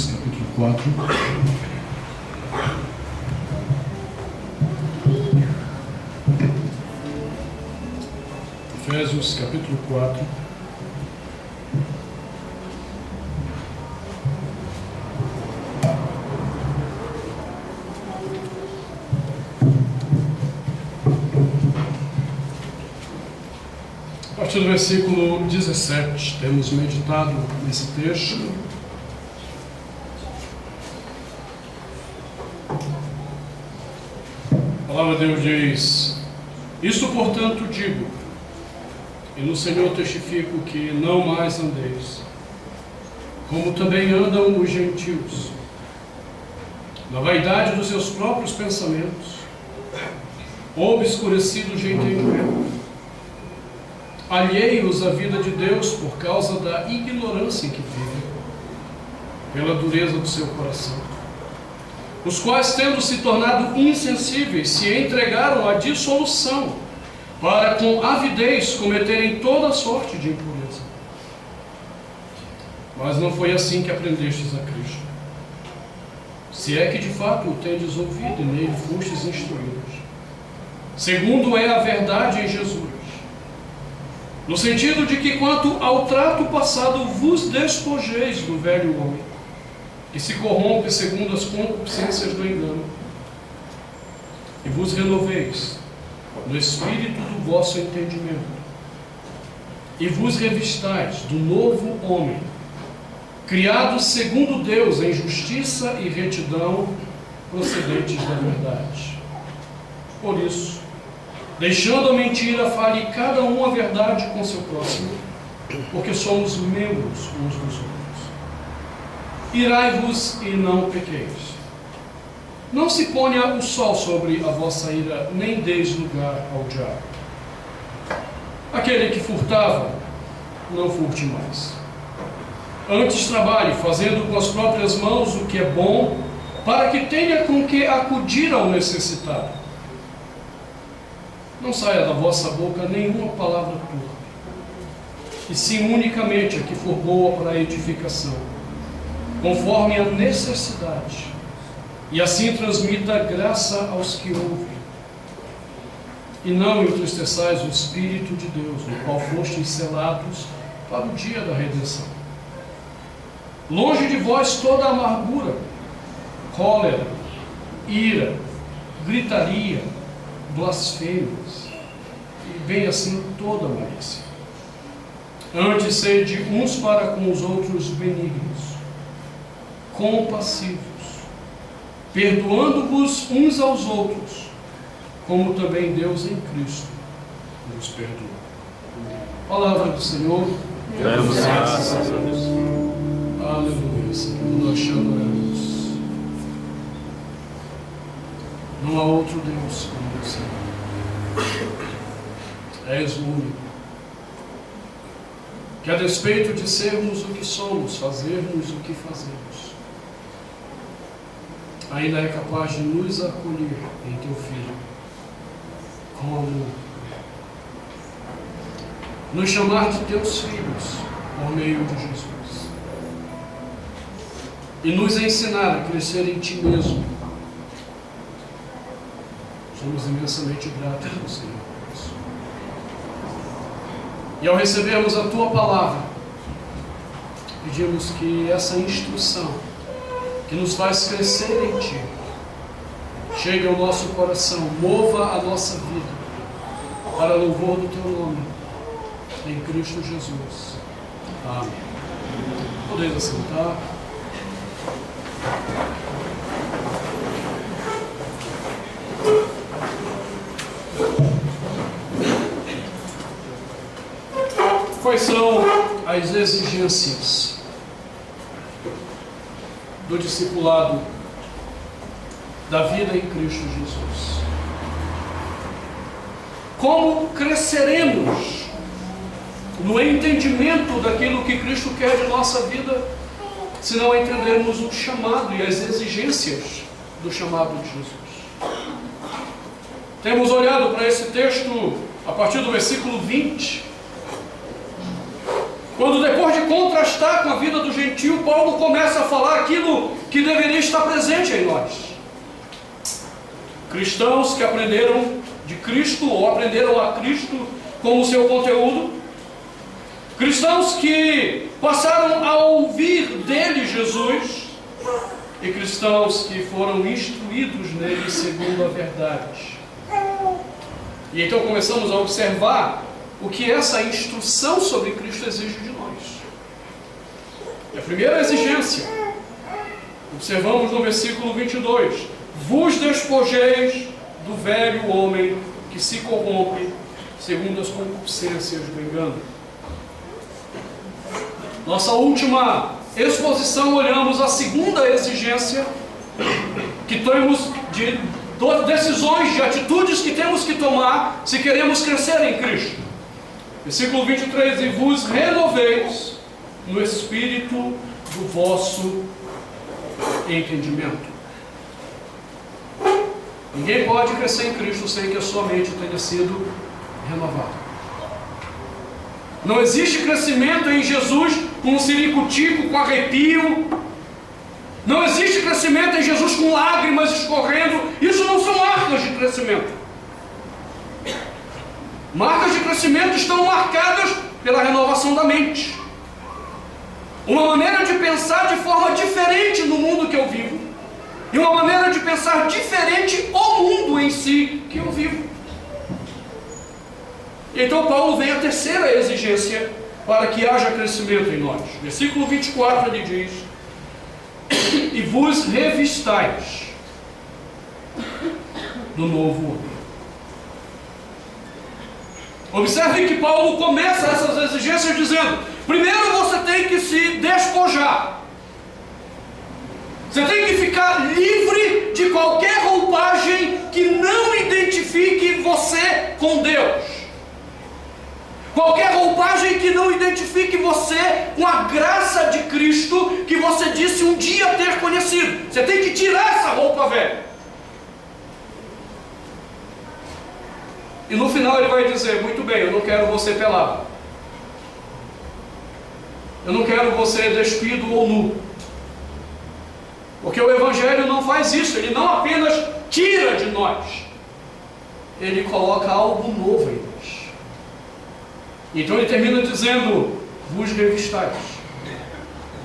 Efésios, capítulo 4. Efésios, capítulo 4. A partir do versículo 17, temos meditado nesse texto. A palavra de Deus diz: isto, portanto, digo, e no Senhor testifico, que não mais andeis, como também andam os gentios, na vaidade dos seus próprios pensamentos, obscurecidos de entendimento, alheios à vida de Deus por causa da ignorância em que vivem, pela dureza do seu coração, os quais, tendo se tornado insensíveis, se entregaram à dissolução, para com avidez cometerem toda sorte de impureza. Mas não foi assim que aprendestes a Cristo, se é que de fato o tendes ouvido e nele fostes instruídos, segundo é a verdade em Jesus, no sentido de que, quanto ao trato passado, vos despojeis do velho homem, que se corrompe segundo as concupiscências do engano, e vos renoveis no espírito do vosso entendimento, e vos revistais do novo homem, criado segundo Deus em justiça e retidão, procedentes da verdade. Por isso, deixando a mentira, fale cada um a verdade com seu próximo, porque somos membros uns dos outros. Irai-vos e não pequeis. Não se ponha o sol sobre a vossa ira, nem deis lugar ao diabo. Aquele que furtava, não furte mais. Antes trabalhe, fazendo com as próprias mãos o que é bom, para que tenha com que acudir ao necessitado. Não saia da vossa boca nenhuma palavra torpe, e sim unicamente a que for boa para a edificação, conforme a necessidade, e assim transmita graça aos que ouvem. E não entristeçais o Espírito de Deus, no qual fostes selados para o dia da redenção. Longe de vós toda amargura, cólera, ira, gritaria, blasfêmias, e bem assim toda malícia. Antes sede uns para com os outros benignos, compassivos, perdoando-vos uns aos outros, como também Deus em Cristo nos perdoou. Palavra do Senhor. Graças a Deus. Aleluia, Senhor. Nós te adoramos. Não há outro Deus como o Senhor. És o único, que a despeito de sermos o que somos, fazermos o que fazemos, ainda é capaz de nos acolher em teu Filho, com amor, nos chamar de teus filhos por meio de Jesus, e nos ensinar a crescer em ti mesmo. Somos imensamente gratos ao Senhor por isso. E ao recebermos a tua palavra, pedimos que essa instrução que nos faz crescer em ti chegue ao nosso coração, mova a nossa vida para louvor do teu nome, em Cristo Jesus. Amém. Podeis assentar. Quais são as exigências do discipulado da vida em Cristo Jesus? Como cresceremos no entendimento daquilo que Cristo quer de nossa vida, se não entendermos o chamado e as exigências do chamado de Jesus? Temos olhado para esse texto a partir do versículo 20, Quando depois de contrastar com a vida do gentio, Paulo começa a falar aquilo que deveria estar presente em nós. Cristãos que aprenderam de Cristo ou aprenderam a Cristo como seu conteúdo. Cristãos que passaram a ouvir dele Jesus. E cristãos que foram instruídos nele segundo a verdade. E então começamos a observar o que essa instrução sobre Cristo exige de nós. E a primeira exigência, observamos no versículo 22, vos despojeis do velho homem que se corrompe segundo as concupiscências do engano. Nossa última exposição, olhamos a segunda exigência que temos de decisões, de atitudes que temos que tomar se queremos crescer em Cristo. Versículo 23, e vos renoveis no espírito do vosso entendimento. Ninguém pode crescer em Cristo sem que a sua mente tenha sido renovada. Não existe crescimento em Jesus com um ciricutico, com arrepio. Não existe crescimento em Jesus com lágrimas escorrendo. Isso não são marcas de crescimento. Marcas de crescimento estão marcadas pela renovação da mente. Uma maneira de pensar de forma diferente no mundo que eu vivo. E uma maneira de pensar diferente o mundo em si que eu vivo. Então Paulo vem a terceira exigência para que haja crescimento em nós. Versículo 24 ele diz, e vos revistais do novo homem. Observe que Paulo começa essas exigências dizendo, primeiro você tem que se despojar. Você tem que ficar livre de qualquer roupagem que não identifique você com Deus. Qualquer roupagem que não identifique você com a graça de Cristo que você disse um dia ter conhecido. Você tem que tirar essa roupa velha. E no final ele vai dizer, muito bem, eu não quero você pelado. Eu não quero você despido ou nu. Porque o Evangelho não faz isso, ele não apenas tira de nós, ele coloca algo novo em nós. Então ele termina dizendo, vos revistais.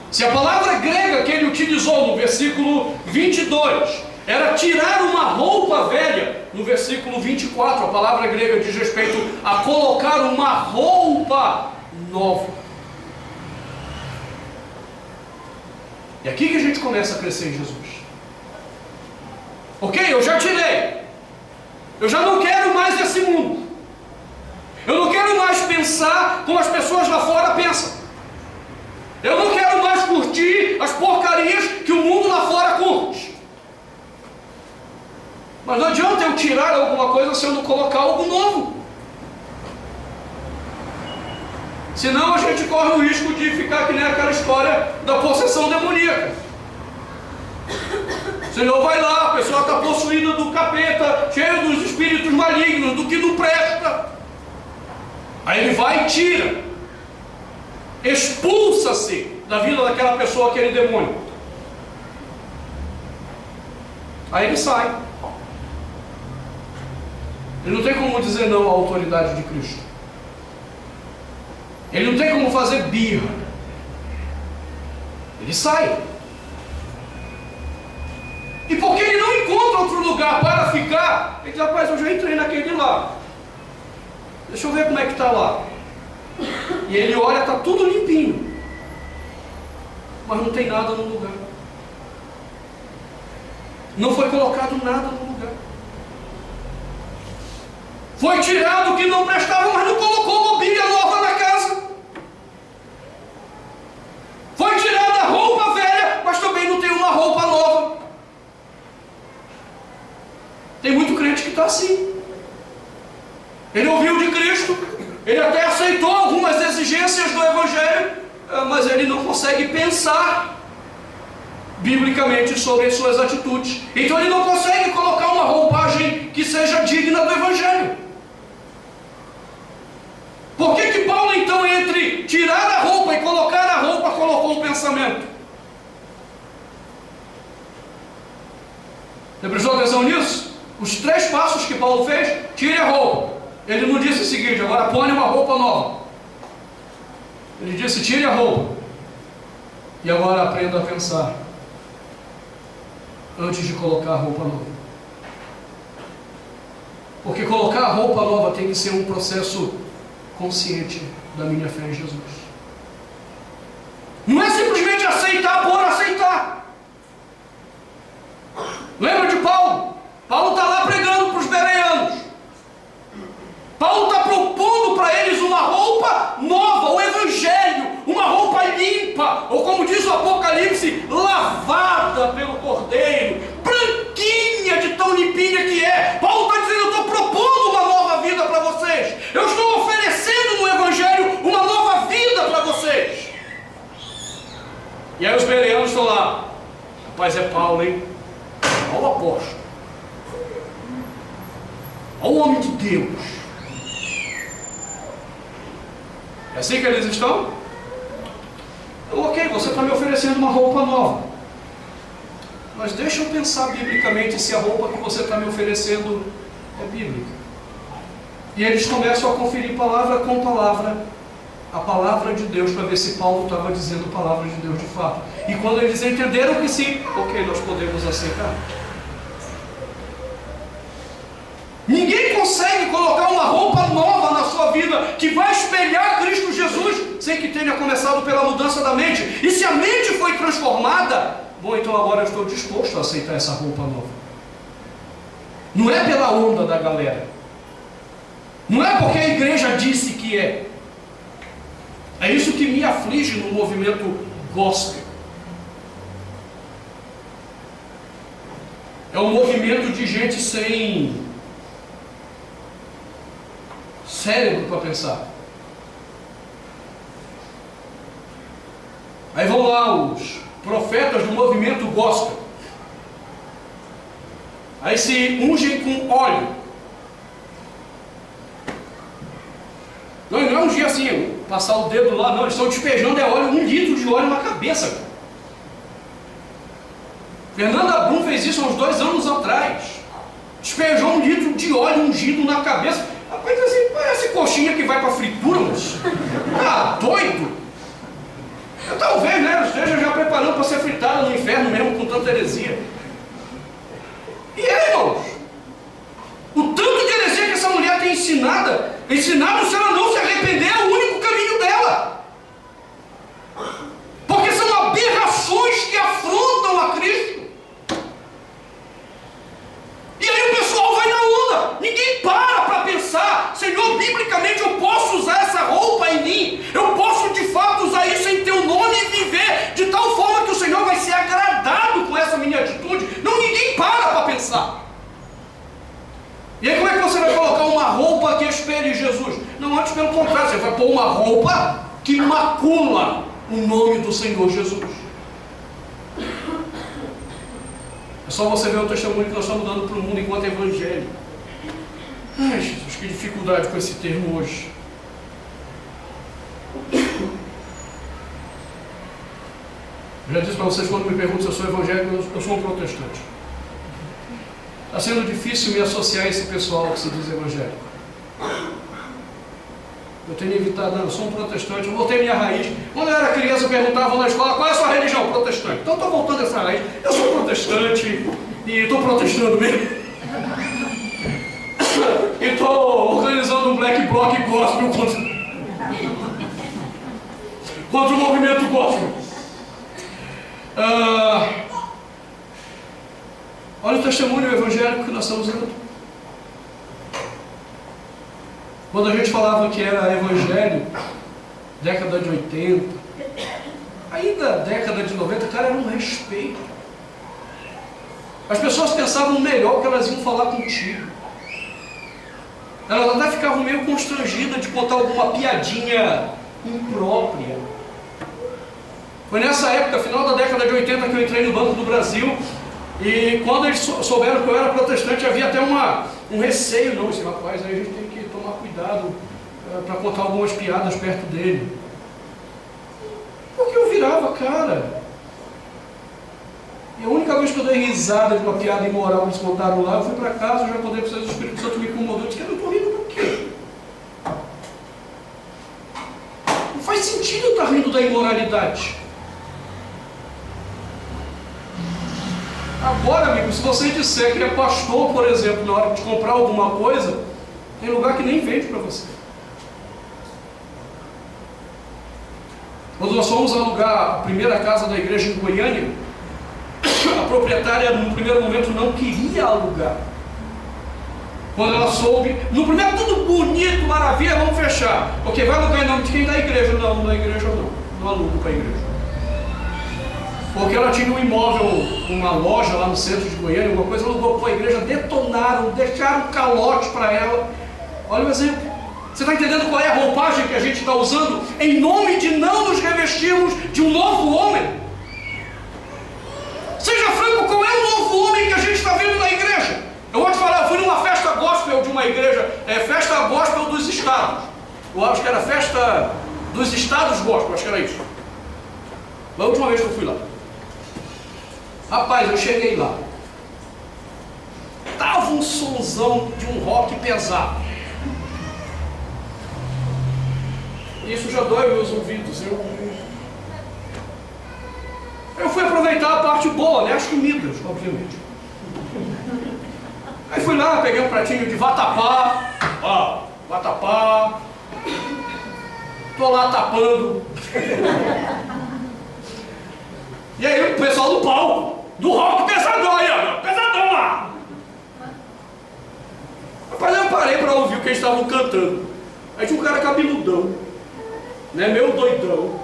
Se a palavra grega que ele utilizou no versículo 22 era tirar uma roupa velha, no versículo 24 a palavra grega diz respeito a colocar uma roupa nova. E aqui que a gente começa a crescer em Jesus. Ok, eu já tirei. Eu já não quero mais esse mundo. Eu não quero mais pensar como as pessoas lá fora pensam. Eu não quero mais curtir as porcarias que o mundo lá fora curte. Mas não adianta eu tirar alguma coisa se eu não colocar algo novo. Senão a gente corre o risco de ficar que nem aquela história da possessão demoníaca. O Senhor vai lá, a pessoa está possuída do capeta, cheia dos espíritos malignos, do que não presta. Aí ele vai e tira. Expulsa-se da vida daquela pessoa, aquele demônio. Aí ele sai. Ele não tem como dizer não à autoridade de Cristo. Ele não tem como fazer birra. Ele sai. E porque ele não encontra outro lugar para ficar, ele diz, rapaz, eu já entrei naquele lá. Deixa eu ver como é que está lá. E ele olha, está tudo limpinho. Mas não tem nada no lugar. Não foi colocado nada no lugar. Foi tirado o que não prestava, mas não colocou mobília nova na casa. Foi tirada a roupa velha, mas também não tem uma roupa nova. Tem muito crente que está assim. Ele ouviu de Cristo, ele até aceitou algumas exigências do Evangelho, mas ele não consegue pensar biblicamente sobre as suas atitudes. Então ele não consegue colocar uma roupagem que seja digna do Evangelho. Por que Paulo então, entre tirar a roupa e colocar a roupa, colocou o pensamento. Você prestou atenção nisso? Os 3 passos que Paulo fez: tire a roupa. Ele não disse o seguinte: agora põe uma roupa nova. Ele disse: tire a roupa. E agora aprenda a pensar antes de colocar a roupa nova. Porque colocar a roupa nova tem que ser um processo consciente da minha fé em Jesus. Não é simplesmente aceitar por aceitar. Lembra de Paulo? Paulo está lá pregando para os bereanos. Paulo está propondo para eles uma roupa nova, o Evangelho, uma roupa limpa, ou como diz o Apocalipse, lavada pelo Cordeiro, branquinha de tão limpinha que é. Paulo está dizendo: eu estou propondo uma nova vida para vocês, eu estou oferecendo no Evangelho uma nova vida para vocês. E aí os bereanos estão lá: rapaz, é Paulo, hein? Olha o apóstolo, olha o homem de Deus. É assim que eles estão? Então, ok, você está me oferecendo uma roupa nova, mas deixa eu pensar biblicamente se a roupa que você está me oferecendo é bíblica. E eles começam a conferir palavra com palavra a palavra de Deus, para ver se Paulo estava dizendo a palavra de Deus de fato. E quando eles entenderam que sim, ok, nós podemos aceitar. Ninguém consegue colocar uma roupa nova na sua vida que vai espelhar Cristo Jesus sem que tenha começado pela mudança da mente. E se a mente foi transformada, bom, então agora eu estou disposto a aceitar essa roupa nova. Não é pela onda da galera, não é porque a igreja disse que é. É isso que me aflige no movimento gospel. É um movimento de gente sem cérebro para pensar. Aí vão lá os profetas do movimento gospel. Aí se ungem com óleo. Não é um dia assim, passar o dedo lá, não. Eles estão despejando óleo, 1 litro de óleo na cabeça. Fernanda Brum fez isso há uns 2 anos atrás. Despejou 1 litro de óleo ungido na cabeça. Rapaz, assim, parece coxinha que vai para fritura, moço. Tá doido? Talvez, né, esteja já preparando para ser fritada no inferno mesmo, com tanta heresia. E aí, irmãos? O tanto de heresia que essa mulher tem ensinado, se ela não se arrepender, é o único caminho dela. Porque são aberrações que afrontam a Cristo. E aí o pessoal vai na onda. Ninguém para pensar: Senhor, biblicamente eu posso usar essa roupa em mim, eu posso de fato usar isso em teu nome e viver de tal forma que o Senhor vai ser agradado com essa minha atitude. Não, ninguém para pensar. E aí como é que você vai colocar uma roupa que espelhe Jesus? Não, antes pelo contrário, você vai pôr uma roupa que macula o nome do Senhor Jesus. É só você ver o testemunho que nós estamos dando para o mundo enquanto evangelho. Ai, Jesus, que dificuldade com esse termo hoje. Eu já disse para vocês, quando me perguntam se eu sou evangélico, eu sou um protestante. Está sendo difícil me associar a esse pessoal que se diz evangélico. Eu tenho evitado, não, eu sou um protestante, eu voltei minha raiz. Quando eu era criança, perguntavam na escola: qual é a sua religião? Protestante. Então estou voltando a essa raiz. Eu sou protestante e estou protestando mesmo. E estou organizando um black bloc gospel contra o movimento gospel. Olha o testemunho evangélico que nós estamos dando. Quando a gente falava que era evangelho, década de 80, ainda década de 90, cara, era um respeito. As pessoas pensavam melhor que elas iam falar contigo. Elas até ficavam meio constrangidas de contar alguma piadinha imprópria. Foi nessa época, final da década de 80, que eu entrei no Banco do Brasil. E quando eles souberam que eu era protestante, havia até um receio. Não, esse rapaz aí a gente tem que tomar cuidado para contar algumas piadas perto dele. virava a cara. E a única vez que eu dei risada de uma piada imoral que eles contaram lá, eu fui para casa, eu já contei para vocês, o Espírito Santo me incomodou, disse que eu não estou rindo do quê? Não faz sentido eu estar rindo da imoralidade. Agora, amigo, se você disser que é pastor, por exemplo, na hora de comprar alguma coisa, tem lugar que nem vende para você. Quando nós fomos alugar a primeira casa da igreja em Goiânia, a proprietária no primeiro momento não queria alugar. Quando ela soube, no primeiro tudo bonito, maravilha, vamos fechar. Ok, vai alugar em nome de quem? Da igreja? Não, da igreja não alugo para a igreja. Porque ela tinha um imóvel, uma loja lá no centro de Goiânia, alguma coisa, alugou para a igreja, detonaram, deixaram um calote para ela. Olha o exemplo. Você está entendendo qual é a roupagem que a gente está usando? Em nome de não nos revestirmos de um novo homem. Seja franco, qual é o novo homem que a gente está vendo na igreja? Eu vou te falar, eu fui numa festa gospel de uma igreja, festa gospel dos estados. Eu acho que era festa dos estados gospel, acho que era isso. Foi a última vez que eu fui lá. Rapaz, eu cheguei lá. Tava um sonzão de um rock pesado. Isso já dói meus ouvidos. Eu fui aproveitar a parte boa, né? As comidas, obviamente. Aí fui lá, peguei um pratinho de vatapá. Ó, vatapá. Tô lá tapando. E aí o pessoal do palco, do rock pesadão aí, ó. Pesadão lá. Rapaz, eu parei para ouvir o que eles estavam cantando. Aí tinha um cara cabeludão, né? Meio doidão.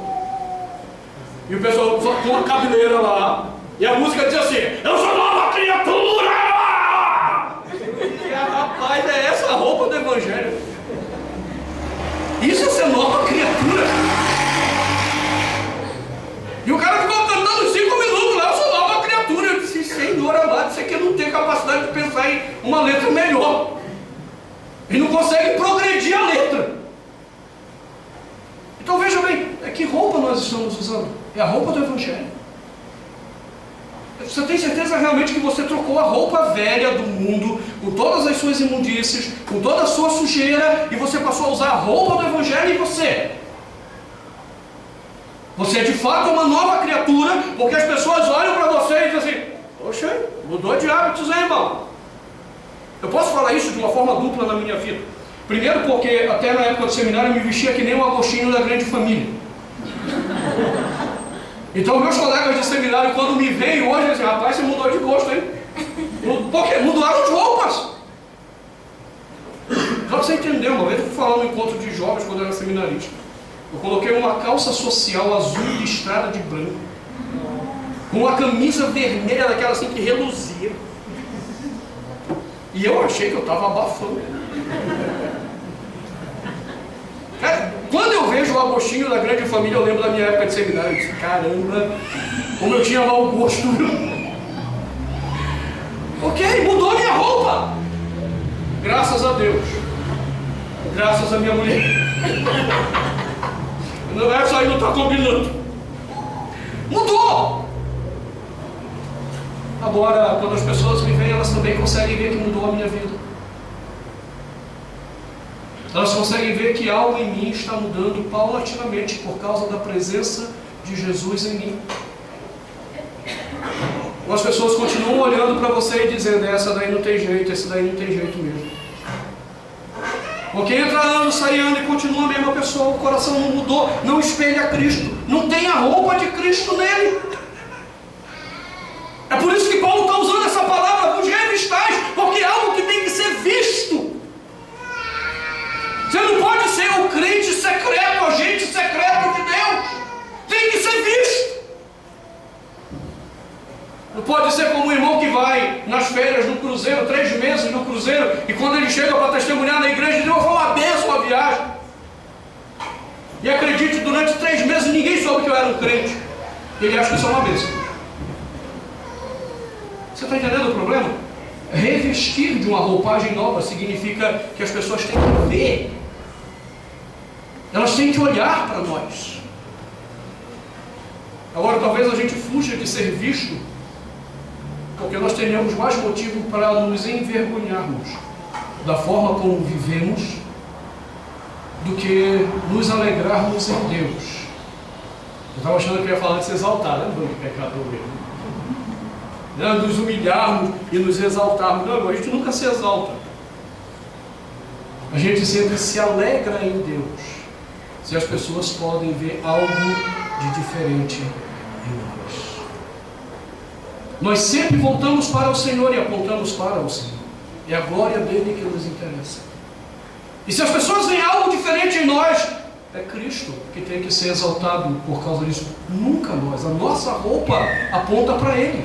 E o pessoal com uma cabeleira lá. E a música dizia assim: eu sou nova criatura! E rapaz, é essa a roupa do evangelho. Isso é ser nova criatura. E o cara ficou cantando 5 minutos lá, eu sou nova criatura. Eu disse: Senhor amado, isso aqui não tem capacidade de pensar em uma letra melhor. Ele não consegue progredir a letra. Então veja bem, que roupa nós estamos usando? É a roupa do evangelho. Você tem certeza realmente que você trocou a roupa velha do mundo, com todas as suas imundícias, com toda a sua sujeira, e você passou a usar a roupa do evangelho em você? Você é de fato uma nova criatura, porque as pessoas olham para você e dizem assim: poxa, mudou de hábitos, hein, irmão? Eu posso falar isso de uma forma dupla na minha vida. Primeiro porque até na época do seminário eu me vestia que nem um Agostinho da Grande Família. Então meus colegas de seminário, quando me veem hoje, dizem: rapaz, você mudou de gosto, hein? Porque mudaram as roupas. Só para você entender, uma vez eu fui falar no encontro de jovens quando eu era seminarista. Eu coloquei uma calça social azul listrada de branco, com uma camisa vermelha daquela assim que reluzia. E eu achei que eu estava abafando. Quando eu vejo o Agostinho da Grande Família, eu lembro da minha época de seminário. Eu disse: caramba, como eu tinha mau gosto. Ok, mudou a minha roupa. Graças a Deus. Graças a minha mulher. Essa aí não está combinando. Mudou. Agora, quando as pessoas me veem, elas também conseguem ver que mudou a minha vida. Elas conseguem ver que algo em mim está mudando paulatinamente por causa da presença de Jesus em mim. As pessoas continuam olhando para você e dizendo: essa daí não tem jeito, esse daí não tem jeito mesmo. Porque entra ano, sai ano e continua a mesma pessoa, o coração não mudou, não espelha Cristo, não tem a roupa de Cristo nele. É por isso que Paulo está usando essa palavra, vos revistais, porque é algo que tem que ser visto. Você não pode ser o crente secreto, o agente secreto de Deus. Tem que ser visto. Não pode ser como o irmão que vai nas férias no cruzeiro, 3 meses no cruzeiro, e quando ele chega para testemunhar na igreja, Deus foi uma bênção a viagem. E acredite, durante 3 meses ninguém soube que eu era um crente. Ele acha que isso é uma bênção. Você está entendendo o problema? Revestir de uma roupagem nova significa que as pessoas têm que ver. Elas têm que olhar para nós. Agora, talvez a gente fuja de ser visto, porque nós tenhamos mais motivo para nos envergonharmos da forma como vivemos, do que nos alegrarmos em Deus. Eu estava achando que eu ia falar de se exaltar, né? Não, de pecador mesmo. Não, nos humilharmos e nos exaltarmos. Não, a gente nunca se exalta. A gente sempre se alegra em Deus, se as pessoas podem ver algo de diferente em nós. Nós sempre voltamos para o Senhor e apontamos para o Senhor. É a glória dele que nos interessa. E se as pessoas veem algo diferente em nós, é Cristo que tem que ser exaltado por causa disso. Nunca nós. A nossa roupa aponta para Ele.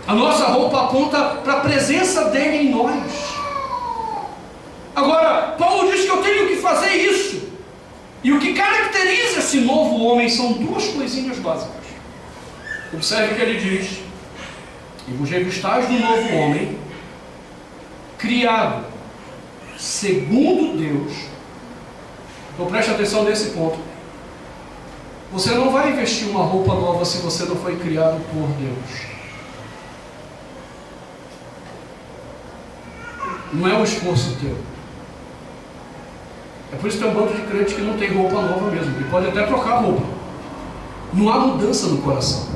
A nossa roupa aponta para a presença dele em nós. Agora, Paulo diz que eu tenho que fazer isso. E o que caracteriza esse novo homem são duas coisinhas básicas. Observe que ele diz: e vos revistais do novo homem, criado segundo Deus. Então preste atenção nesse ponto. Você não vai vestir uma roupa nova se você não foi criado por Deus. Não é um esforço teu. É por isso que tem um bando de crente que não tem roupa nova mesmo, que pode até trocar a roupa. Não há mudança no coração.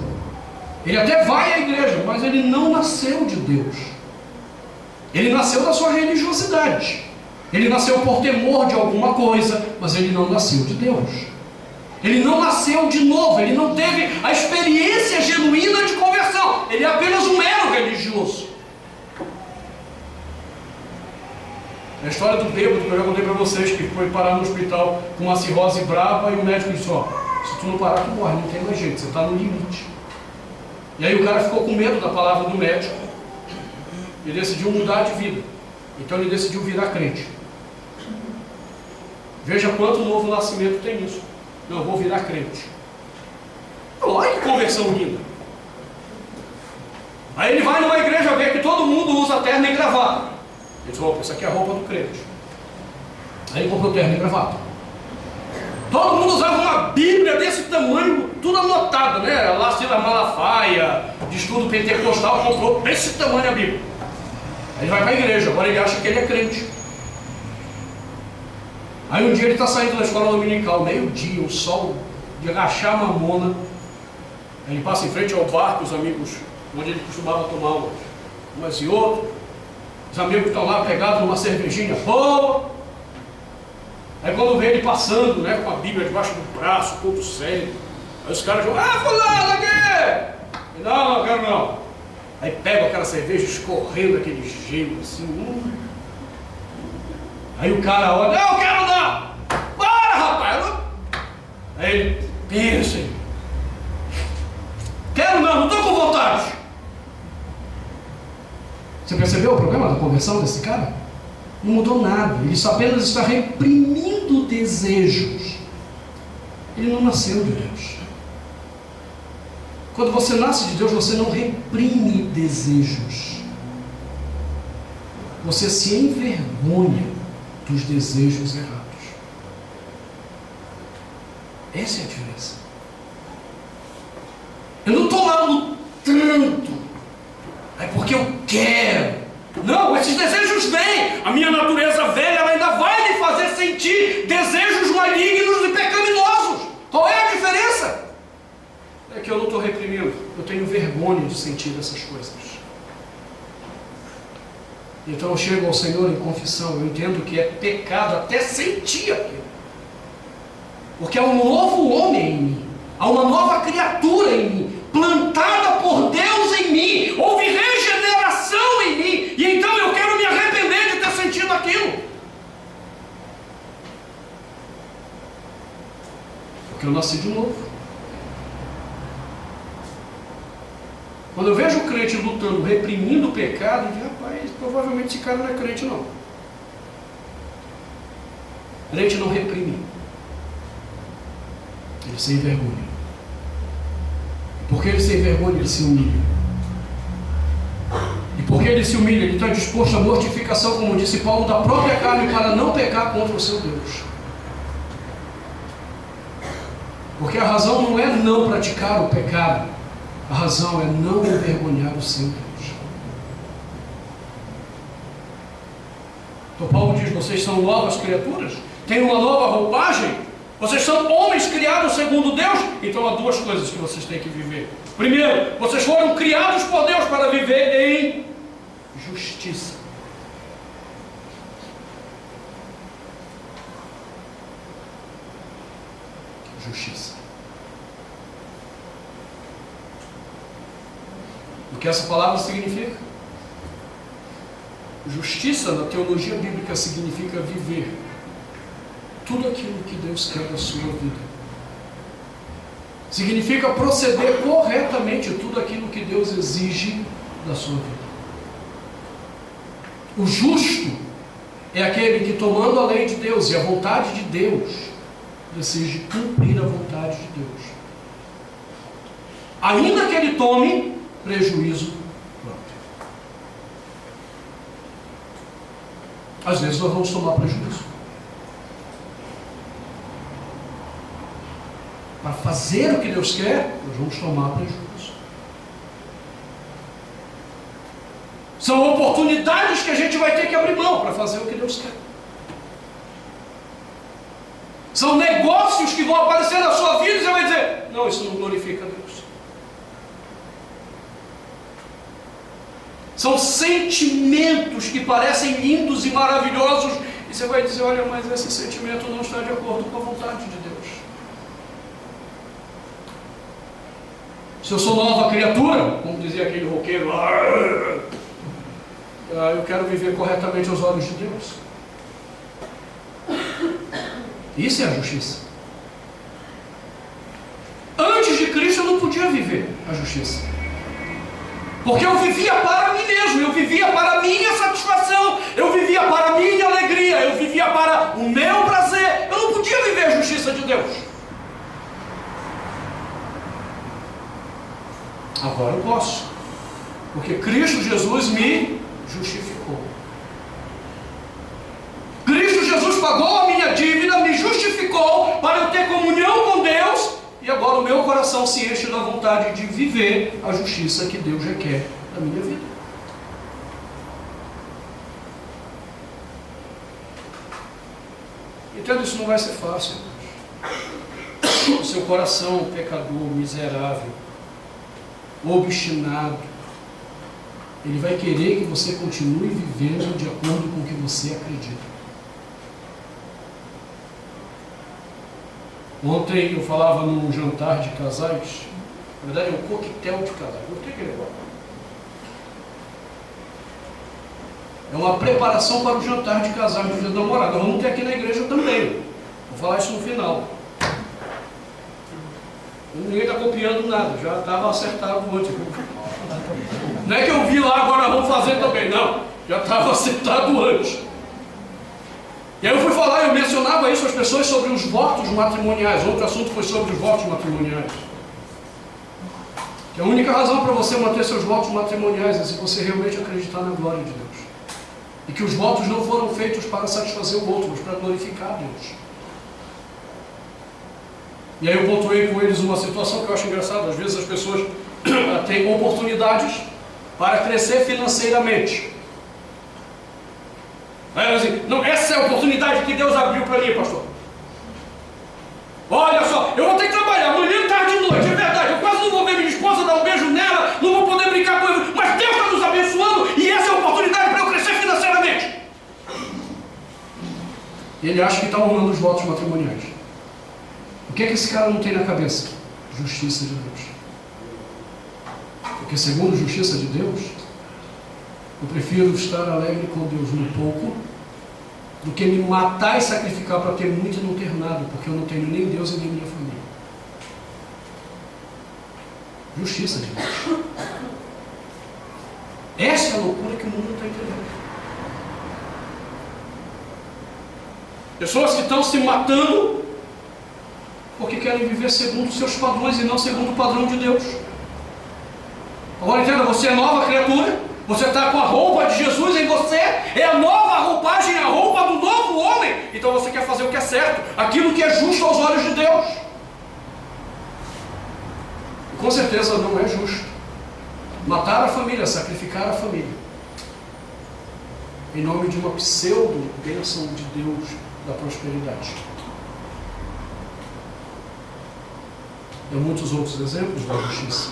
Ele até vai à igreja, mas ele não nasceu de Deus. Ele nasceu da sua religiosidade. Ele nasceu por temor de alguma coisa, mas ele não nasceu de Deus. Ele não nasceu de novo, ele não teve a experiência genuína de conversão. Ele é apenas um mero religioso. A história do bêbado que eu já contei para vocês, que foi parar no hospital com uma cirrose brava e o médico disse: ó, se tu não parar, tu morre, não tem mais jeito, você está no limite. E aí o cara ficou com medo da palavra do médico e decidiu mudar de vida. Então ele decidiu virar crente. Veja quanto novo nascimento tem isso. Não, eu vou virar crente. Olha que conversão linda. Aí ele vai numa igreja ver que todo mundo usa terno e gravata. Ele diz: opa, isso aqui é a roupa do crente. Aí ele comprou terno e gravata. Todo mundo usava uma Bíblia desse tamanho, tudo anotado, né? Lá Silas Malafaia, de estudo pentecostal, comprou desse tamanho a Bíblia. Aí ele vai para a igreja, agora ele acha que ele é crente. Aí um dia ele está saindo da escola dominical, meio-dia, o sol de agachar a mamona. Aí ele passa em frente ao bar com os amigos, onde ele costumava tomar umas e outras. Os amigos estão lá pegados numa cervejinha boa. Aí quando vê ele passando, né, com a Bíblia debaixo do braço, todo sério, aí os caras falam: ah, fulano, aqui! Ele: não, quero não. Aí pega aquela cerveja escorrendo aquele gelo assim. Aí o cara olha: não, quero não! Bora, rapaz! Aí ele pensa: quero não estou com vontade. Você percebeu o problema da conversão desse cara? Não mudou nada, ele só apenas está reprimindo desejos. Ele não nasceu de Deus. Quando você nasce de Deus, você não reprime desejos. Você se envergonha dos desejos errados. Essa é a diferença. Eu não estou lá lutando. É porque eu quero. Não, esses desejos vêm. A minha natureza velha, ela ainda vai me fazer sentir desejos malignos e pecaminosos. Qual é a diferença? É que eu não estou reprimindo. Eu tenho vergonha de sentir essas coisas. Então eu chego ao Senhor em confissão. Eu entendo que é pecado até sentir aquilo. Porque há um novo homem em mim. Há uma nova criatura em mim, plantada por Deus em mim. Houve regeneração em mim. E então eu quero me arrepender de ter sentido aquilo. Porque eu nasci de novo. Quando eu vejo o crente lutando, reprimindo o pecado, eu digo: rapaz, provavelmente esse cara não é crente não. Crente não reprime. Ele se envergonha. Porque ele se envergonha, ele se humilha. E porque ele se humilha, ele está disposto à mortificação, como disse Paulo, da própria carne, para não pecar contra o seu Deus. Porque a razão não é não praticar o pecado, a razão é não envergonhar o seu Deus. Então Paulo diz: vocês são novas criaturas, têm uma nova roupagem, vocês são homens criados segundo Deus. Então há duas coisas que vocês têm que viver. Primeiro, vocês foram criados por Deus para viver em justiça. Justiça. O que essa palavra significa? Justiça, na teologia bíblica, significa viver tudo aquilo que Deus quer da sua vida. Significa proceder corretamente tudo aquilo que Deus exige da sua vida. O justo é aquele que, tomando a lei de Deus e a vontade de Deus, decide cumprir a vontade de Deus, ainda que ele tome prejuízo próprio. Às vezes nós vamos tomar prejuízo para fazer o que Deus quer. Nós vamos tomar prejuízo. São oportunidades que a gente vai ter que abrir mão para fazer o que Deus quer. São negócios que vão aparecer na sua vida e você vai dizer: não, isso não glorifica a Deus. São sentimentos que parecem lindos e maravilhosos e você vai dizer: olha, mas esse sentimento não está de acordo com a vontade de Deus. Se eu sou nova criatura, como dizia aquele roqueiro, eu quero viver corretamente aos olhos de Deus. Isso é a justiça. Antes de Cristo eu não podia viver a justiça, porque eu vivia para mim mesmo, eu vivia para a minha satisfação, eu vivia para a minha alegria, eu vivia para o meu prazer. Eu não podia viver a justiça de Deus. Agora eu posso, porque Cristo Jesus me justificou. Cristo Jesus pagou a minha dívida, me justificou para eu ter comunhão com Deus, e agora o meu coração se enche da vontade de viver a justiça que Deus requer da minha vida. Entendo, isso não vai ser fácil. O seu coração pecador, miserável, obstinado, ele vai querer que você continue vivendo de acordo com o que você acredita. Ontem eu falava num jantar de casais, na verdade é um coquetel de casais, gostei que legal. É uma preparação para o jantar de casais do dia da namorada. Vamos ter aqui na igreja também. Vou falar isso no final. Ninguém está copiando nada, já estava acertado antes. Não é que eu vi lá, agora vamos fazer também, não. Já estava acertado antes. E aí eu fui falar, eu mencionava isso às pessoas sobre os votos matrimoniais. Outro assunto foi sobre os votos matrimoniais. Que a única razão para você manter seus votos matrimoniais é se você realmente acreditar na glória de Deus. E que os votos não foram feitos para satisfazer o outro, mas para glorificar Deus. E aí eu pontuei com eles uma situação que eu acho engraçada. Às vezes as pessoas têm oportunidades para crescer financeiramente. Aí assim, não, essa é a oportunidade que Deus abriu para mim, pastor. Olha só, eu vou ter que trabalhar amanhã, tarde e noite, é verdade. Eu quase não vou ver minha esposa, dar um beijo nela, não vou poder brincar com ele, mas Deus está nos abençoando e essa é a oportunidade para eu crescer financeiramente. E ele acha que está honrando os votos matrimoniais. O que é que esse cara não tem na cabeça? Justiça de Deus. Porque segundo a justiça de Deus, eu prefiro estar alegre com Deus no pouco do que me matar e sacrificar para ter muito e não ter nada, porque eu não tenho nem Deus e nem minha família. Justiça de Deus. Essa é a loucura que o mundo está entendendo. Pessoas que estão se matando porque querem viver segundo os seus padrões e não segundo o padrão de Deus. Agora entenda, você é nova criatura, você está com a roupa de Jesus em você, é a nova roupagem, a roupa do novo homem. Então você quer fazer o que é certo, aquilo que é justo aos olhos de Deus. com certeza não é justo matar a família, sacrificar a família, em nome de uma pseudo-bênção de Deus da prosperidade. E há muitos outros exemplos da justiça.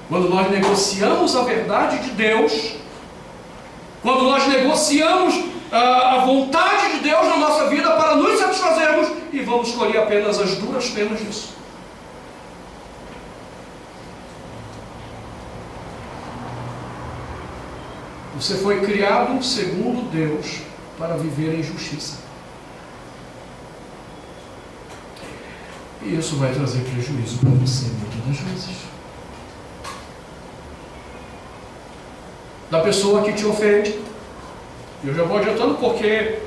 Quando nós negociamos a verdade de Deus, quando nós negociamos a vontade de Deus na nossa vida para nos satisfazermos e vamos escolher apenas as duras penas disso. Você foi criado segundo Deus para viver em justiça. E isso vai trazer prejuízo para você muitas das vezes. Da pessoa que te ofende. Eu já vou adiantando porque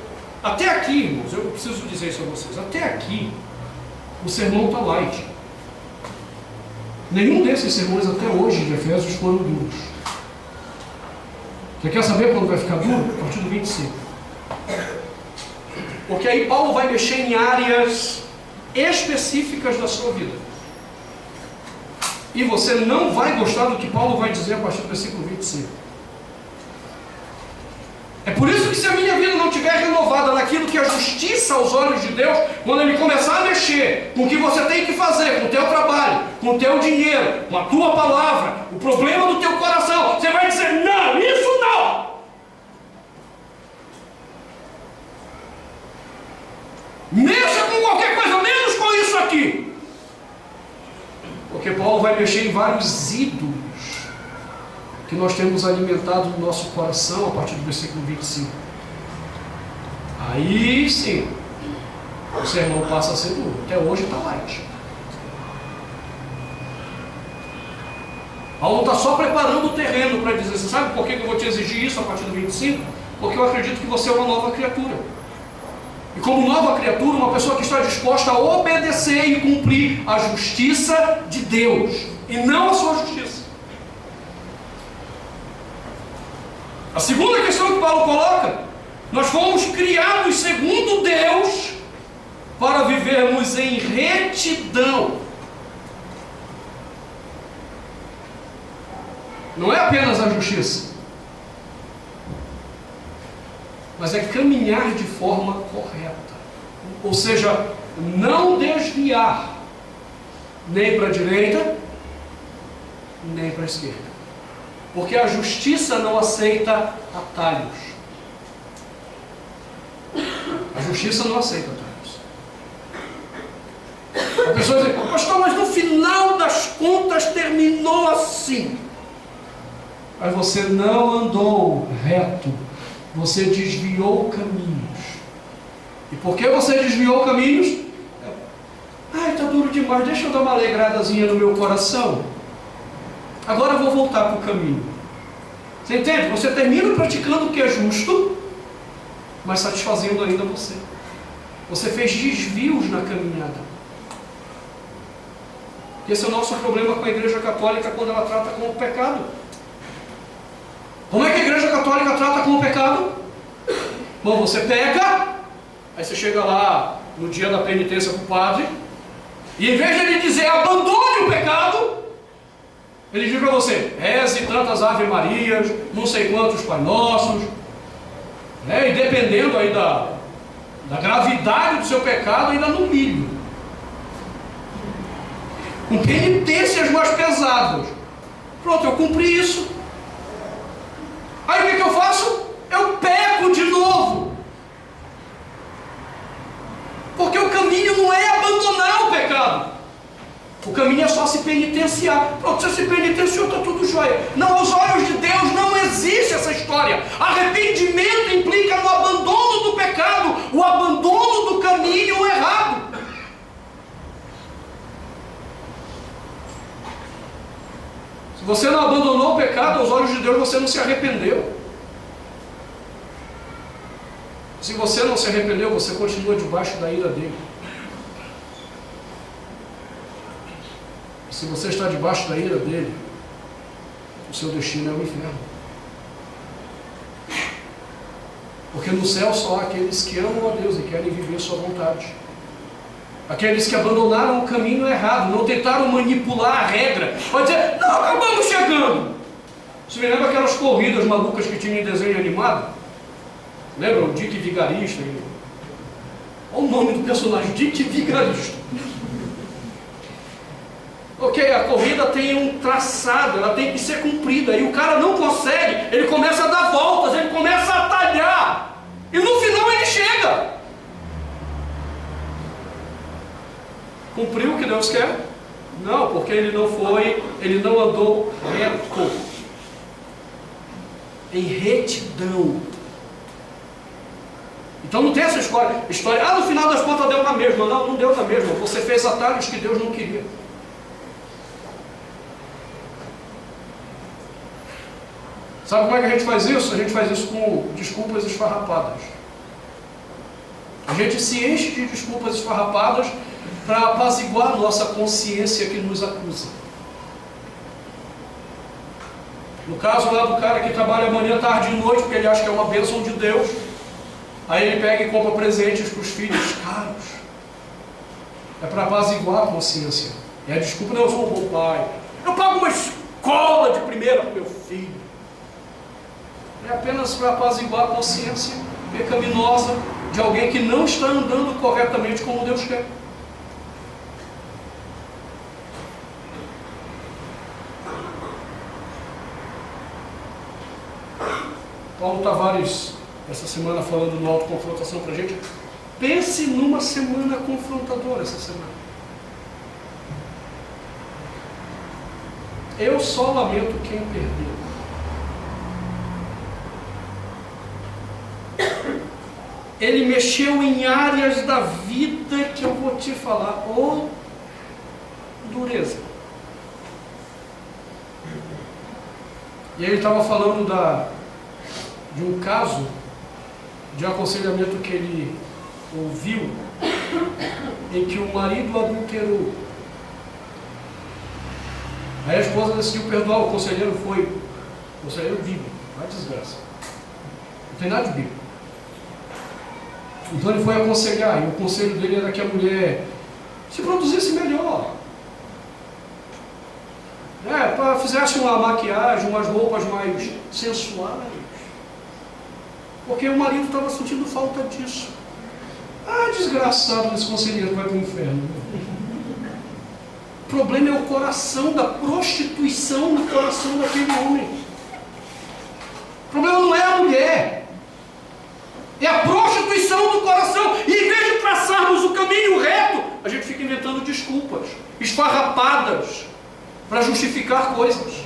até aqui, irmãos, eu preciso dizer isso a vocês, até aqui o sermão está light. Nenhum desses sermões até hoje de Efésios foram duros. Você quer saber quando vai ficar duro? A partir do 25. Porque aí Paulo vai mexer em áreas específicas da sua vida. E você não vai gostar do que Paulo vai dizer a partir do versículo 25. É por isso que se a minha vida não estiver renovada naquilo que é justiça aos olhos de Deus, quando Ele começar a mexer com o que você tem que fazer, com o teu trabalho, com o teu dinheiro, com a tua palavra, o problema do teu coração, você vai dizer, não, isso não! Mexa com qualquer coisa, menos com isso aqui. Porque Paulo vai mexer em vários ídolos que nós temos alimentado no nosso coração a partir do versículo 25. Aí sim, o sermão passa a ser duro. Até hoje está light. Paulo está só preparando o terreno para dizer, você sabe por que eu vou te exigir isso a partir do 25? Porque eu acredito que você é uma nova criatura. E como nova criatura, uma pessoa que está disposta a obedecer e cumprir a justiça de Deus, e não a sua justiça. A segunda questão que Paulo coloca, nós fomos criados segundo Deus para vivermos em retidão. Não é apenas a justiça, mas é caminhar de forma correta. Ou seja, não desviar nem para a direita, nem para a esquerda. Porque a justiça não aceita atalhos. A justiça não aceita atalhos. A pessoa diz, pastor, mas no final das contas terminou assim. Mas você não andou reto. Você desviou caminhos. E por que você desviou caminhos? Ai, está duro demais, deixa eu dar uma alegradazinha no meu coração. Agora eu vou voltar para o caminho. Você entende? Você termina praticando o que é justo, mas satisfazendo ainda você. Você fez desvios na caminhada. Esse é o nosso problema com a Igreja Católica quando ela trata com o pecado. Como é que a Igreja Católica trata com o pecado? Bom, você peca, aí você chega lá no dia da penitência com o padre, e em vez de ele dizer abandone o pecado, ele diz para você, reze tantas Ave Marias, não sei quantos Pai Nossos, né? E dependendo aí da gravidade do seu pecado, ainda no milho. Com penitências mais pesadas. Pronto, eu cumpri isso. Aí o que eu faço? Eu peco de novo. Porque o caminho não é abandonar o pecado. O caminho é só se penitenciar. Pronto, você se penitenciou, está tudo jóia. Não, aos olhos de Deus não existe essa história. Arrependimento implica no abandono do pecado, o abandono do caminho errado. Se você não abandonou o pecado, aos olhos de Deus você não se arrependeu. Se você não se arrependeu, você continua debaixo da ira dele. Se você está debaixo da ira dele, o seu destino é o inferno. Porque no céu só há aqueles que amam a Deus e querem viver sua vontade. Aqueles que abandonaram o caminho errado, não tentaram manipular a regra. Pode dizer, não, acabamos chegando. Você me lembra aquelas corridas malucas que tinha em desenho animado? Lembra o Dick Vigarista? Olha o nome do personagem, Dick Vigarista. Ok, a corrida tem um traçado, ela tem que ser cumprida. E o cara não consegue, ele começa a dar voltas, ele começa a atalhar. E no final ele chega. Cumpriu o que Deus quer? Não, porque ele não andou reto, em retidão. Então não tem essa história, no final das contas deu na mesma. Não, não deu na mesma, você fez atalhos que Deus não queria. Sabe como é que a gente faz isso? A gente faz isso com desculpas esfarrapadas. A gente se enche de desculpas esfarrapadas para apaziguar a nossa consciência que nos acusa. No caso lá do cara que trabalha manhã, tarde e noite, porque ele acha que é uma bênção de Deus, aí ele pega e compra presentes para os filhos caros. É para apaziguar a consciência. E a desculpa, não, eu sou um bom pai, eu pago uma escola de primeira para o meu filho. É apenas para apaziguar a consciência pecaminosa de alguém que não está andando corretamente como Deus quer. Paulo Tavares, essa semana, falando no autoconfrontação para a gente, pense numa semana confrontadora essa semana. Eu só lamento quem perdeu. Ele mexeu em áreas da vida que eu vou te falar. Dureza. E aí ele estava falando de um caso de aconselhamento que ele ouviu, em que o marido adulterou. Aí a esposa decidiu perdoar, o conselheiro bíblico, uma desgraça. Não tem nada de bíblico. Então ele foi aconselhar, e o conselho dele era que a mulher se produzisse melhor. Fizesse uma maquiagem, umas roupas mais sensuais. Porque o marido estava sentindo falta disso. Desgraçado, esse conselheiro vai para o inferno. O problema é o coração da prostituição no coração daquele homem. O problema não é a mulher. É a prostituição do coração. E em vez de traçarmos o caminho reto, a gente fica inventando desculpas esfarrapadas para justificar coisas.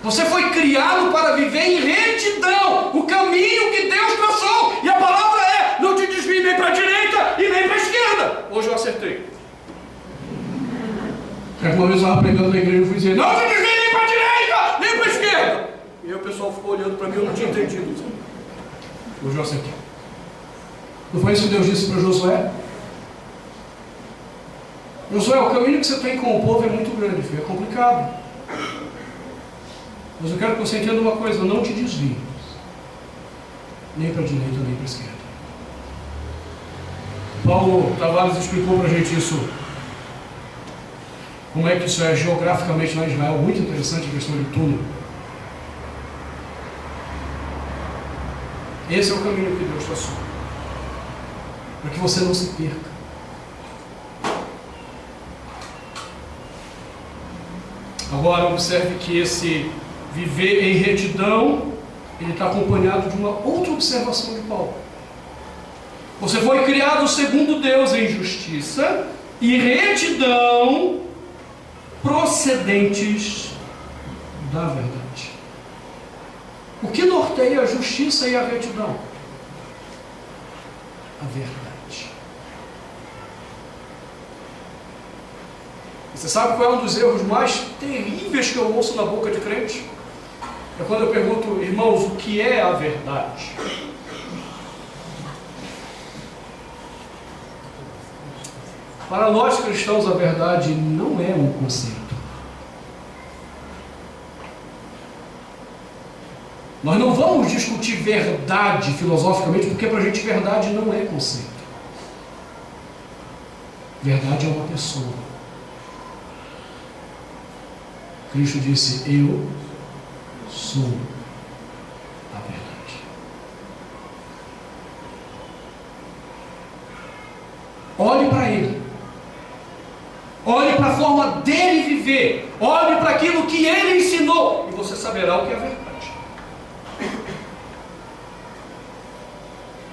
Você foi criado para viver em retidão, o caminho que Deus traçou. E a palavra é, não te desvie nem para a direita e nem para a esquerda. Hoje eu acertei. Uma vez eu estava pregando na igreja e fui dizer, não te desvie nem para a direita, nem para a esquerda. E aí o pessoal ficou olhando para mim, eu não tinha entendido. Hoje eu acertei. Não foi isso que Deus disse para Josué? Josué, o caminho que você tem com o povo é muito grande, filho, é complicado. Mas eu quero que você entenda uma coisa, não te desvie. Nem para a direita, nem para a esquerda. Paulo Tavares explicou para a gente isso. Como é que isso é geograficamente lá em Israel. Muito interessante a questão de túnel. Esse é o caminho que Deus traçou. Para que você não se perca. Agora observe que esse viver em retidão, ele está acompanhado de uma outra observação de Paulo. Você foi criado segundo Deus em justiça e retidão procedentes da verdade. O que norteia a justiça e a retidão? A verdade. Você sabe qual é um dos erros mais terríveis que eu ouço na boca de crente? É quando eu pergunto, irmãos, o que é a verdade? Para nós cristãos, a verdade não é um conceito. Nós não vamos discutir verdade filosoficamente, porque para a gente verdade não é conceito. Verdade é uma pessoa. Cristo disse: eu sou a verdade. Olhe para Ele. Olhe para a forma dele viver. Olhe para aquilo que Ele ensinou. E você saberá o que é verdade.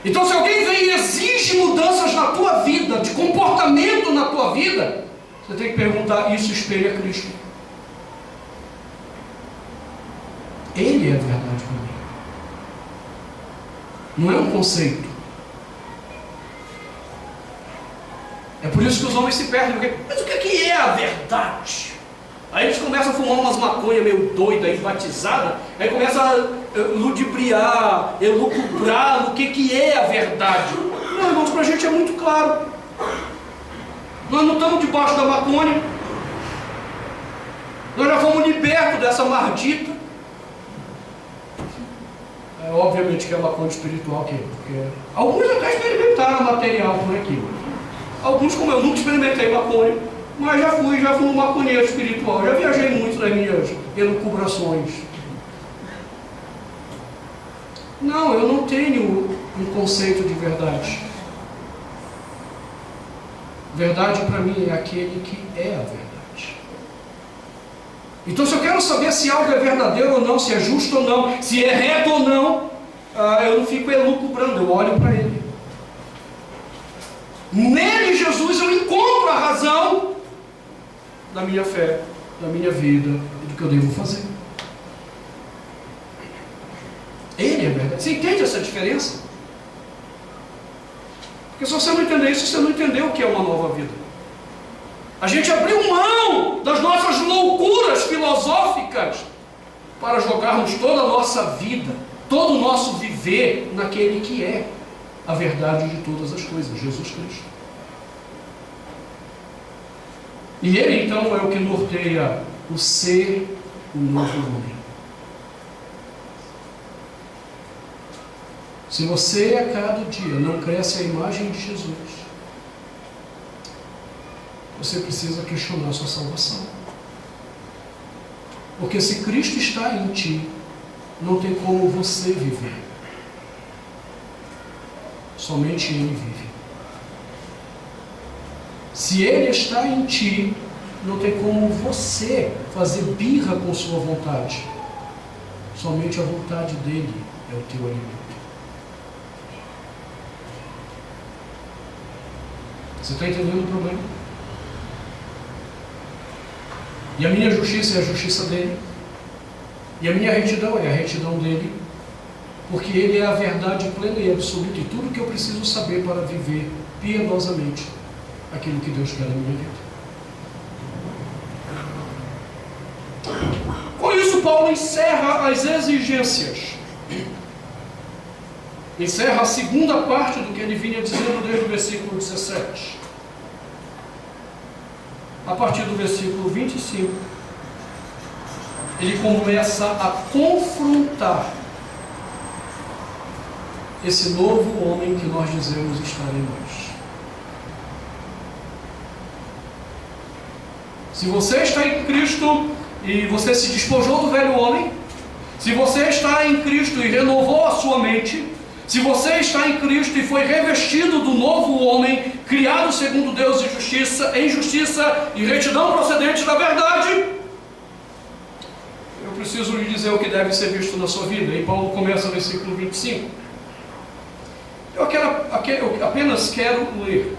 Então, se alguém vem e exige mudanças na tua vida, de comportamento na tua vida, você tem que perguntar: isso espelha Cristo? Ele é a verdade para mim. Não é um conceito. É por isso que os homens se perdem. Porque, mas o que é a verdade? Aí eles começam a fumar umas maconhas meio doidas aí, batizadas. Aí começam a ludibriar, elucubrar no que é a verdade. Não, irmãos, para a gente é muito claro. Nós não estamos debaixo da maconha. Nós já fomos libertos dessa maldita. É, obviamente que é maconha espiritual aqui. Porque alguns até experimentaram material por aqui. Alguns, como eu nunca experimentei maconha, mas já fui um maconheiro espiritual. Já viajei muito nas minhas elucubrações. Não, eu não tenho um conceito de verdade. Verdade para mim é aquele que é a verdade. Então, se eu quero saber se algo é verdadeiro ou não, se é justo ou não, se é reto ou não, eu não fico elucubrando, eu olho para Ele. Nele, Jesus, eu encontro a razão da minha fé, da minha vida e do que eu devo fazer. Ele é verdade. Você entende essa diferença? Porque se você não entender isso, você não entendeu o que é uma nova vida. A gente abriu mão das nossas loucuras filosóficas para jogarmos toda a nossa vida, todo o nosso viver naquele que é a verdade de todas as coisas, Jesus Cristo. E Ele então é o que norteia o ser o novo homem. Se você a cada dia não cresce a imagem de Jesus, você precisa questionar a sua salvação. Porque se Cristo está em ti, não tem como você viver. Somente Ele vive. Se Ele está em ti, não tem como você fazer birra com sua vontade. Somente a vontade dEle é o teu alimento. Você está entendendo o problema? E a minha justiça é a justiça dEle. E a minha retidão é a retidão dEle. Porque Ele é a verdade plena e absoluta e tudo que eu preciso saber para viver piedosamente aquilo que Deus quer na minha vida. Com isso, Paulo encerra as exigências. Encerra a segunda parte do que ele vinha dizendo desde o versículo 17. A partir do versículo 25, ele começa a confrontar esse novo homem que nós dizemos estar em nós. Se você está em Cristo e você se despojou do velho homem, se você está em Cristo e renovou a sua mente, se você está em Cristo e foi revestido do novo homem, criado segundo Deus em justiça e retidão procedente da verdade, eu preciso lhe dizer o que deve ser visto na sua vida. E Paulo começa no versículo 25. Eu apenas quero ler,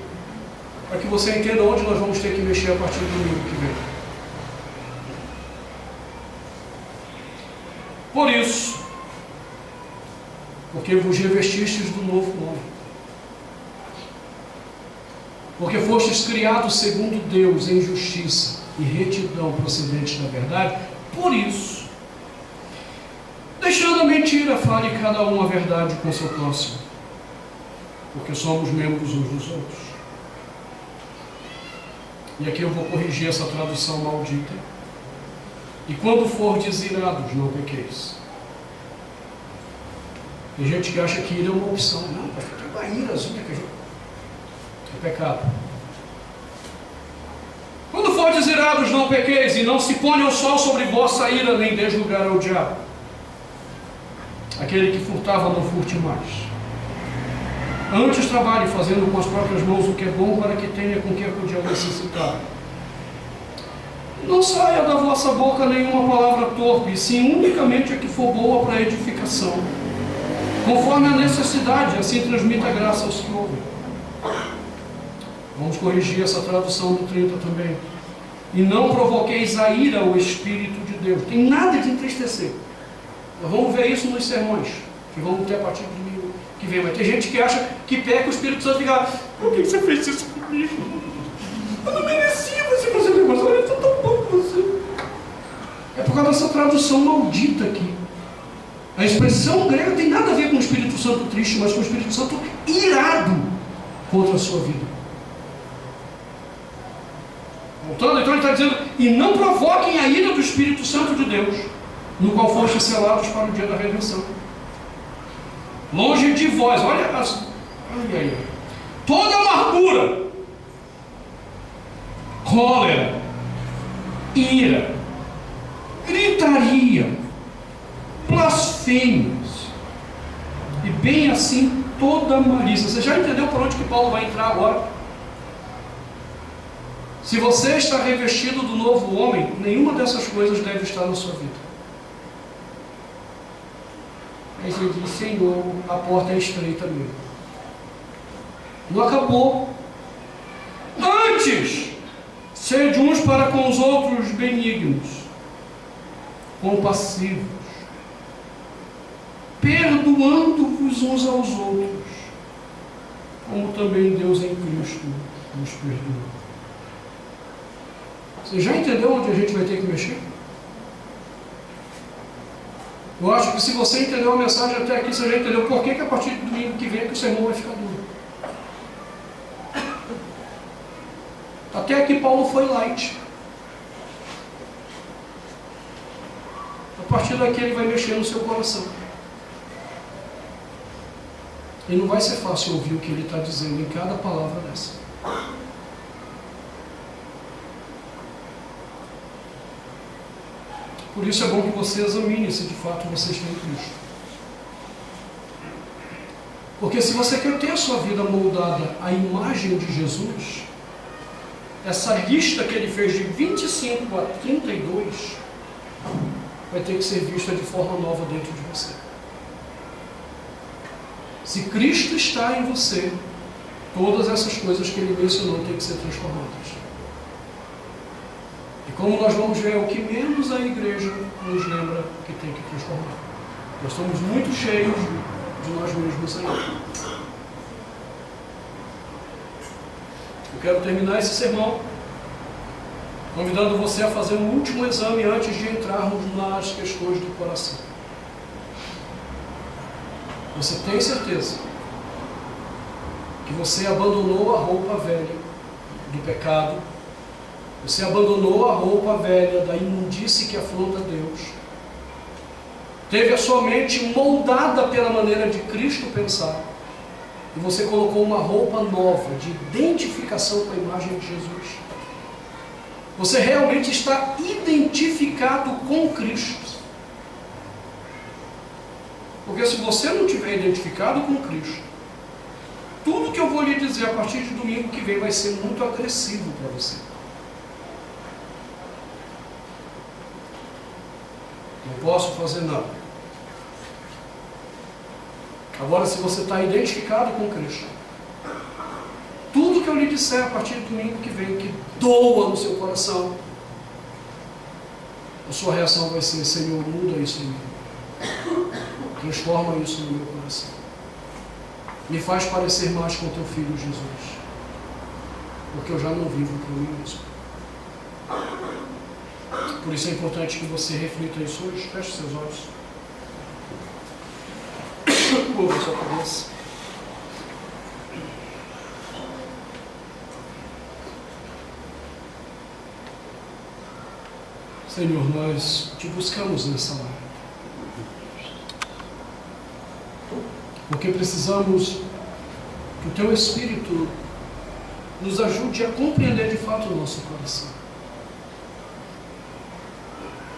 para que você entenda onde nós vamos ter que mexer a partir do domingo que vem. Por isso, porque vos revestistes do novo homem, porque fostes criados segundo Deus em justiça e retidão procedente da verdade, por isso, deixando a mentira, fale cada um a verdade com seu próximo, porque somos membros uns dos outros. E aqui eu vou corrigir essa tradução maldita. E quando fordes irados, não pequeis. Tem gente que acha que ira é uma opção. Não, vai ficar uma irazinha que é pecado. irados não pequeis, e não se ponha o sol sobre vossa ira, nem deis lugar ao diabo. Aquele que furtava, não furte mais. Antes trabalhe, fazendo com as próprias mãos o que é bom, para que tenha com que acudir ao necessitado. Não saia da vossa boca nenhuma palavra torpe, sim unicamente a que for boa para a edificação, conforme a necessidade, assim transmita a graça aos que ouvem. Vamos corrigir essa tradução do 30 também. E não provoqueis a ira o Espírito de Deus. Tem nada de entristecer. Nós vamos ver isso nos sermões, que vamos ter a partir do domingo que vem. Mas tem gente que acha que peca, o Espírito Santo fica: por que você fez isso comigo? Eu não merecia você fazer um negócio, eu estou tão bom com você. É por causa dessa tradução maldita aqui. A expressão grega tem nada a ver com o Espírito Santo triste, mas com o Espírito Santo irado contra a sua vida. Voltando, então ele está dizendo: e não provoquem a ira do Espírito Santo de Deus, no qual fostes selados para o dia da redenção. Longe de vós, olha aí, toda amargura, cólera, ira, gritaria, blasfêmias, e bem assim toda malícia. Você já entendeu por onde que Paulo vai entrar agora? Se você está revestido do novo homem, nenhuma dessas coisas deve estar na sua vida. Aí você diz: Senhor, a porta é estreita mesmo. Não acabou. Antes, sede uns para com os outros benignos, compassivos, perdoando-vos uns aos outros, como também Deus em Cristo nos perdoa. Você já entendeu onde a gente vai ter que mexer? Eu acho que se você entendeu a mensagem até aqui, você já entendeu por que a partir do domingo que vem que o sermão vai ficar duro. Até aqui Paulo foi light. A partir daqui ele vai mexer no seu coração. E não vai ser fácil ouvir o que ele está dizendo em cada palavra dessa. Por isso é bom que você examine se de fato você está em Cristo. Porque se você quer ter a sua vida moldada à imagem de Jesus, essa lista que ele fez de 25 a 32 vai ter que ser vista de forma nova dentro de você. Se Cristo está em você, todas essas coisas que ele mencionou têm que ser transformadas. E como nós vamos ver, é o que menos a igreja nos lembra que tem que transformar. Nós estamos muito cheios de nós mesmos aí. Eu quero terminar esse sermão convidando você a fazer um último exame antes de entrarmos nas questões do coração. Você tem certeza que você abandonou a roupa velha do pecado? Você abandonou a roupa velha da imundície que afronta Deus? Teve a sua mente moldada pela maneira de Cristo pensar, e você colocou uma roupa nova de identificação com a imagem de Jesus? Você realmente está identificado com Cristo? Porque se você não estiver identificado com Cristo, tudo que eu vou lhe dizer a partir de domingo que vem vai ser muito agressivo para você. Não posso fazer nada. Agora, se você está identificado com Cristo, tudo que eu lhe disser a partir do domingo que vem, que doa no seu coração, a sua reação vai ser: Senhor, muda isso em mim. Transforma isso no meu coração. Me faz parecer mais com teu Filho Jesus. Porque eu já não vivo para mim mesmo. Por isso é importante que você reflita isso hoje. Feche seus olhos. Curva sua cabeça. Senhor, nós te buscamos nessa hora. Porque precisamos que o teu Espírito nos ajude a compreender de fato o nosso coração.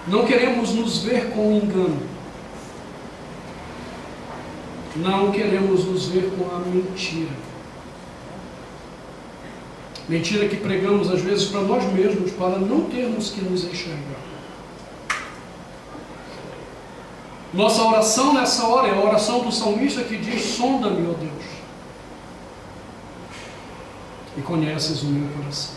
Não queremos nos ver com engano. Não queremos nos ver com a mentira. Mentira que pregamos às vezes para nós mesmos, para não termos que nos enxergar. Nossa oração nessa hora é a oração do salmista que diz: sonda-me, ó Deus, e conheces o meu coração.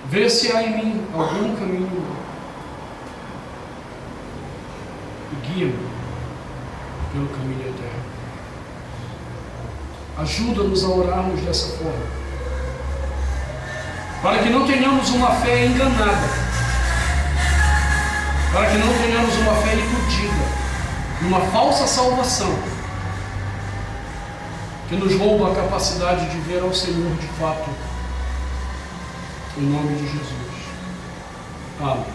Vê se há em mim algum caminho mau e guia-me pelo caminho eterno. Ajuda-nos a orarmos dessa forma, para que não tenhamos uma fé enganada, para que não tenhamos uma fé iludida, numa falsa salvação, que nos rouba a capacidade de ver ao Senhor de fato, em nome de Jesus. Amém.